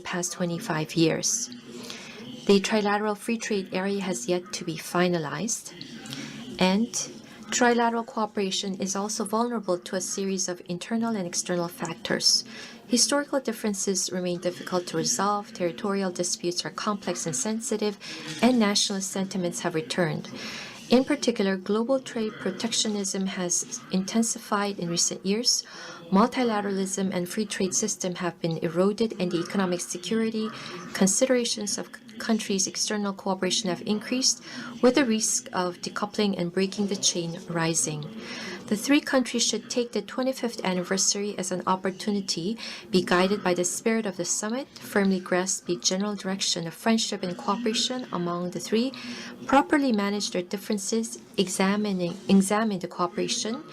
past 25 years. The trilateral free trade area has yet to be finalized, and trilateral cooperation is also vulnerable to a series of internal and external factors. Historical differences remain difficult to resolve, territorial disputes are complex and sensitive, and nationalist sentiments have returned. In particular, global trade protectionism has intensified in recent years. Multilateralism and free trade system have been eroded, and the economic security considerations of countries' external cooperation have increased, with the risk of decoupling and breaking the chain rising. The three countries should take the 25th anniversary as an opportunity, be guided by the spirit of the summit, firmly grasp the general direction of friendship and cooperation among the three, properly manage their differences, examine the cooperation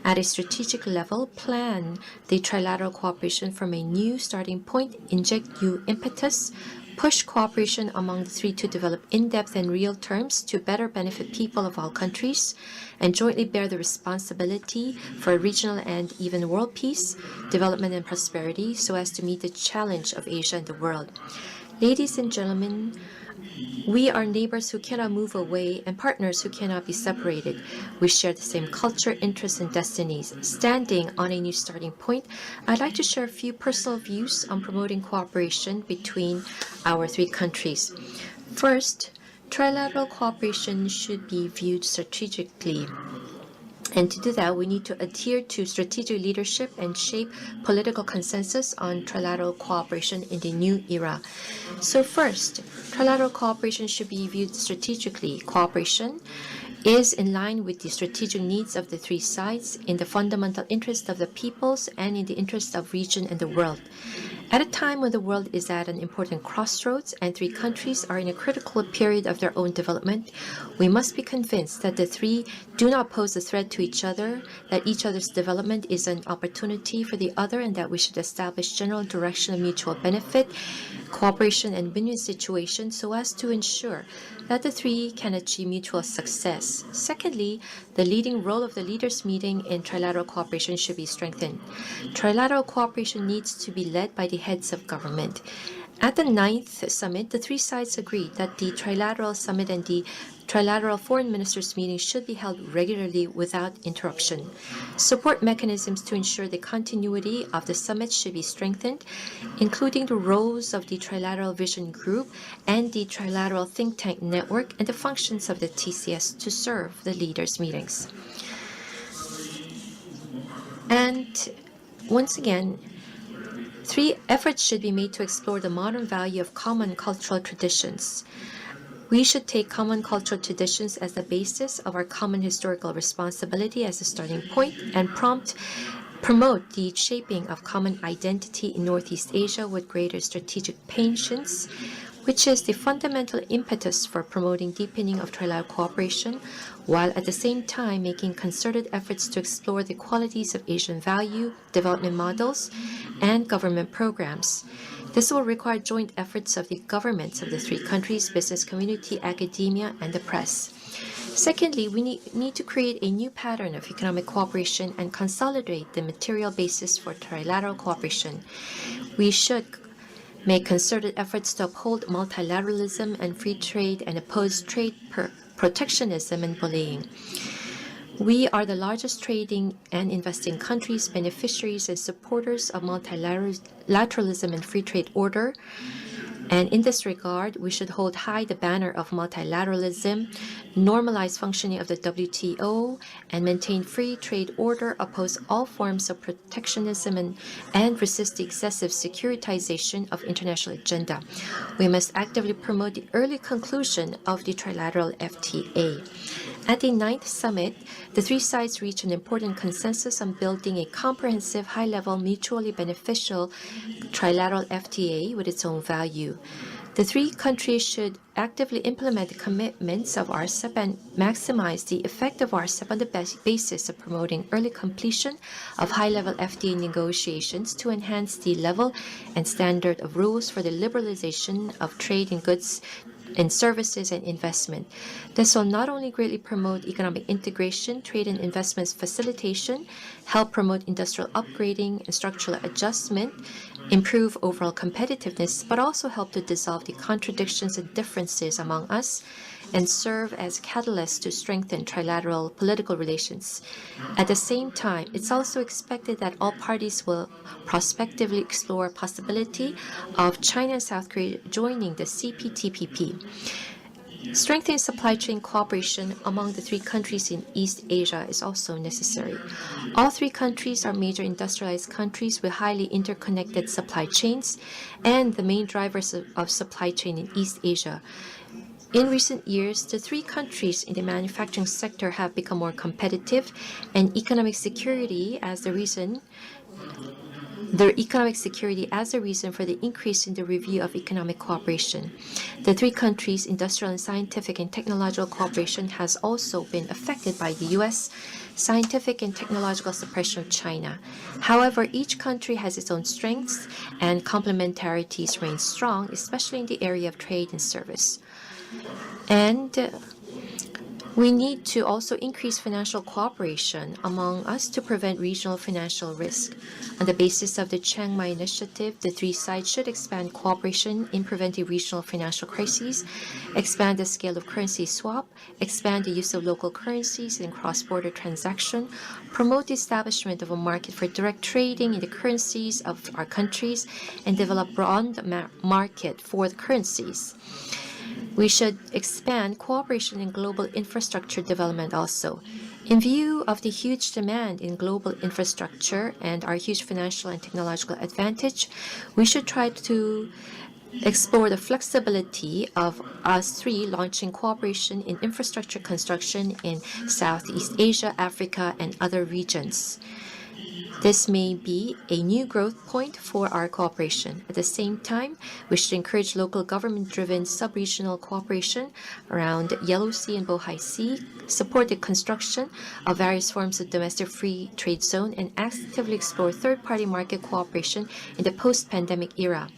at a strategic level, plan the trilateral cooperation from a new starting point, inject new impetus, push cooperation among the three to develop in-depth and real terms to better benefit people of all countries, and jointly bear the responsibility for regional and even world peace, development and prosperity so as to meet the challenge of Asia and the world. Ladies and gentlemen, we are neighbors who cannot move away and partners who cannot be separated. We share the same culture, interests, and destinies. Standing on a new starting point, I'd like to share a few personal views on promoting cooperation between our three countries. First, trilateral cooperation should be viewed strategically. And to do that, we need to adhere to strategic leadership and shape political consensus on trilateral cooperation in the new era. So first, trilateral cooperation should be viewed strategically. Cooperation is in line with the strategic needs of the three sides, in the fundamental interest of the peoples, and in the interest of region and the world. At a time when the world is at an important crossroads and three countries are in a critical period of their own development, we must be convinced that the three do not pose a threat to each other, that each other's development is an opportunity for the other, and that we should establish general direction of mutual benefit, cooperation, and win-win situations so as to ensure that the three can achieve mutual success. Secondly, the leading role of the leaders' meeting in trilateral cooperation should be strengthened. Trilateral cooperation needs to be led by the heads of government. At the 9th summit, the three sides agreed that the trilateral summit and the trilateral foreign ministers' meeting should be held regularly without interruption. Support mechanisms to ensure the continuity of the summit should be strengthened, including the roles of the Trilateral Vision Group and the Trilateral Think Tank Network and the functions of the TCS to serve the leaders' meetings. And once again, three efforts should be made to explore the modern value of common cultural traditions. We should take common cultural traditions as the basis of our common historical responsibility as a starting point and promote the shaping of common identity in Northeast Asia with greater strategic patience, which is the fundamental impetus for promoting deepening of trilateral cooperation, while at the same time making concerted efforts to explore the qualities of Asian value, development models, and government programs. This will require joint efforts of the governments of the three countries, business community, academia, and the press. Secondly, we need to create a new pattern of economic cooperation and consolidate the material basis for trilateral cooperation. We should make concerted efforts to uphold multilateralism and free trade and oppose trade protectionism and bullying. We are the largest trading and investing countries, beneficiaries and supporters of multilateralism and free trade order. And in this regard, we should hold high the banner of multilateralism, normalize functioning of the WTO, and maintain free trade order, oppose all forms of protectionism, and resist the excessive securitization of international agenda. We must actively promote the early conclusion of the trilateral FTA. At the 9th summit, the three sides reached an important consensus on building a comprehensive, high-level, mutually beneficial trilateral FTA with its own value. The three countries should actively implement the commitments of RCEP and maximize the effect of RCEP on the basis of promoting early completion of high-level FTA negotiations to enhance the level and standard of rules for the liberalization of trade in goods in services and investment. This will not only greatly promote economic integration, trade and investments facilitation, help promote industrial upgrading and structural adjustment, improve overall competitiveness, but also help to dissolve the contradictions and differences among us and serve as catalysts to strengthen trilateral political relations. At the same time, it's also expected that all parties will prospectively explore a possibility of China and South Korea joining the CPTPP. Strengthening supply chain cooperation among the three countries in East Asia is also necessary. All three countries are major industrialized countries with highly interconnected supply chains and the main drivers of supply chain in East Asia. In recent years, the three countries in the manufacturing sector have become more competitive, and economic security as the reason for the increase in the review of economic cooperation. The three countries' industrial and scientific and technological cooperation has also been affected by the U.S. scientific and technological suppression of China. However, each country has its own strengths, and complementarities remain strong, especially in the area of trade and service. And we need to also increase financial cooperation among us to prevent regional financial risk. On the basis of the Chiang Mai Initiative, the three sides should expand cooperation in preventing regional financial crises, expand the scale of currency swap, expand the use of local currencies in cross-border transaction, promote the establishment of a market for direct trading in the currencies of our countries, and develop broad market for the currencies. We should expand cooperation in global infrastructure development also. In view of the huge demand in global infrastructure and our huge financial and technological advantage, we should try to explore the flexibility of us three launching cooperation in infrastructure construction in Southeast Asia, Africa, and other regions. This may be a new growth point for our cooperation. At the same time, we should encourage local government-driven sub-regional cooperation around Yellow Sea and Bohai Sea, support the construction of various forms of domestic free trade zone, and actively explore third-party market cooperation in the post-pandemic era.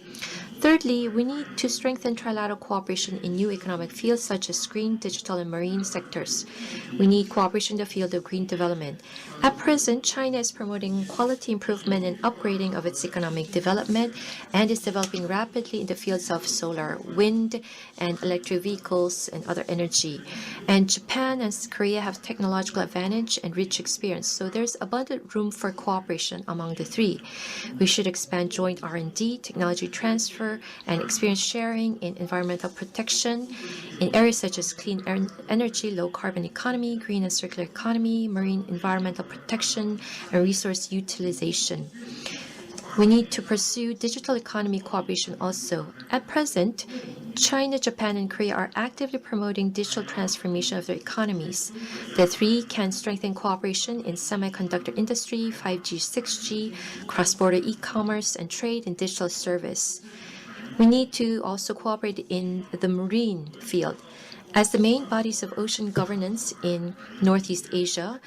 Thirdly, we need to strengthen trilateral cooperation in new economic fields such as green, digital, and marine sectors. We need cooperation in the field of green development. At present, China is promoting quality improvement and upgrading of its economic development and is developing rapidly in the fields of solar, wind, and electric vehicles and other energy. And Japan and Korea have technological advantage and rich experience, so there's abundant room for cooperation among the three. We should expand joint R&D, technology transfer, and experience sharing in environmental protection in areas such as clean energy, low carbon economy, green and circular economy, marine environmental protection, and resource utilization. We need to pursue digital economy cooperation also. At present, China, Japan, and Korea are actively promoting digital transformation of their economies. The three can strengthen cooperation in semiconductor industry, 5G, 6G, cross-border e-commerce, and trade and digital service. We need to also cooperate in the marine field. As the main bodies of ocean governance in Northeast Asia,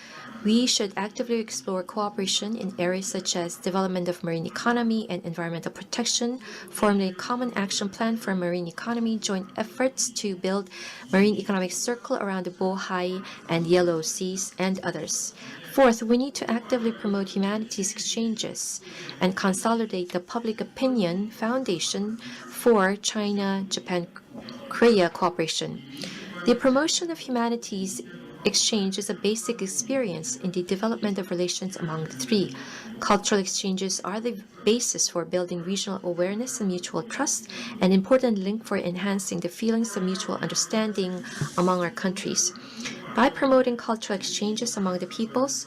we should actively explore cooperation in areas such as development of marine economy and environmental protection, formulate a common action plan for marine economy, joint efforts to build marine economic circle around the Bohai and Yellow Seas, and others. Fourth, we need to actively promote humanities exchanges and consolidate the public opinion foundation for China, Japan, Korea cooperation. The promotion of humanities exchange is a basic experience in the development of relations among the three. Cultural exchanges are the basis for building regional awareness and mutual trust, an important link for enhancing the feelings of mutual understanding among our countries. By promoting cultural exchanges among the peoples,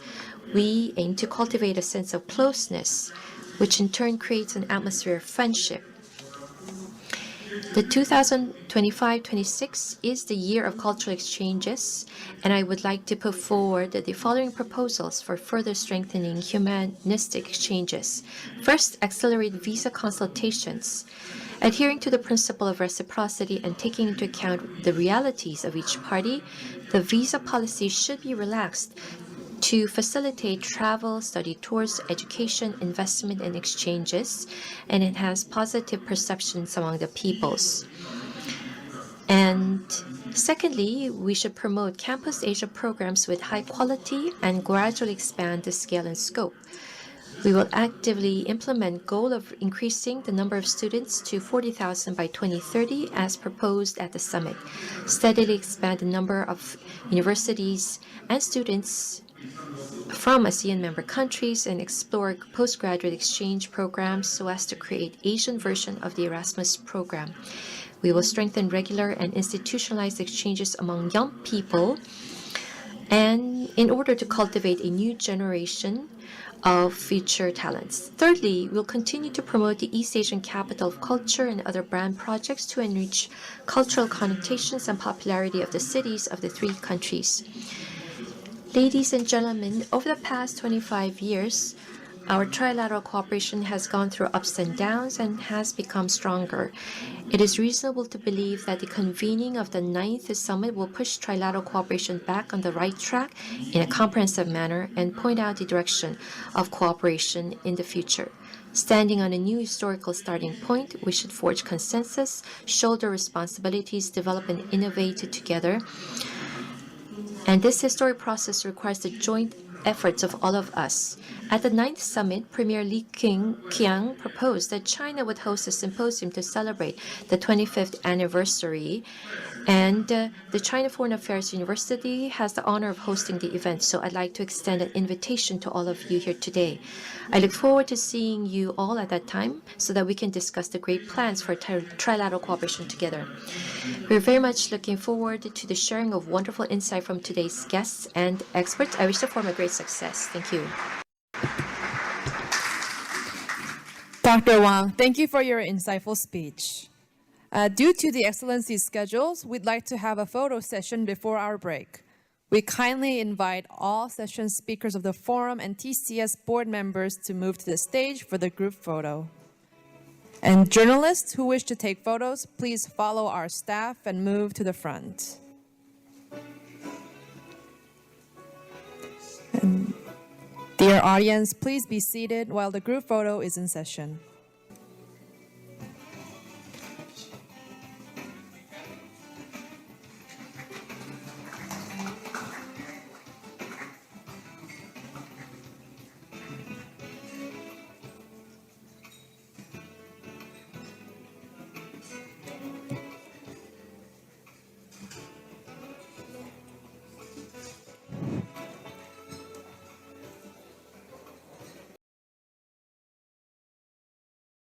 we aim to cultivate a sense of closeness, which in turn creates an atmosphere of friendship. The 2025-26 is the year of cultural exchanges, and I would like to put forward the following proposals for further strengthening humanistic exchanges. First, accelerate visa consultations. Adhering to the principle of reciprocity and taking into account the realities of each party, the visa policy should be relaxed to facilitate travel, study tours, education, investment, and exchanges, and enhance positive perceptions among the peoples. And secondly, we should promote Campus Asia programs with high quality and gradually expand the scale and scope. We will actively implement goal of increasing the number of students to 40,000 by 2030 as proposed at the summit, steadily expand the number of universities and students from ASEAN member countries, and explore postgraduate exchange programs so as to create Asian version of the Erasmus program. We will strengthen regular and institutionalized exchanges among young people, and in order to cultivate a new generation of future talents. Thirdly, we'll continue to promote the East Asian Capital of Culture and other brand projects to enrich cultural connotations and popularity of the cities of the three countries. Ladies and gentlemen, over the past 25 years, our trilateral cooperation has gone through ups and downs and has become stronger. It is reasonable to believe that the convening of the 9th summit will push trilateral cooperation back on the right track in a comprehensive manner and point out the direction of cooperation in the future. Standing on a new historical starting point, we should forge consensus, shoulder responsibilities, develop and innovate together. And this historic process requires the joint efforts of all of us. At the 9th summit, Premier Li Qiang proposed that China would host a symposium to celebrate the 25th anniversary, and the China Foreign Affairs University has the honor of hosting the event, so I'd like to extend an invitation to all of you here today. I look forward to seeing you all at that time so that we can discuss the great plans for trilateral cooperation together. We're very much looking forward to the sharing of wonderful insight from today's guests and experts. I wish to form a great success. Thank you. Dr. Wang, thank you for your insightful speech. Due to the Excellency's schedules, we'd like to have a photo session before our break. We kindly invite all session speakers of the forum and TCS board members to move to the stage for the group photo. And journalists who wish to take photos, please follow our staff and move to the front. And dear audience, please be seated while the group photo is in session.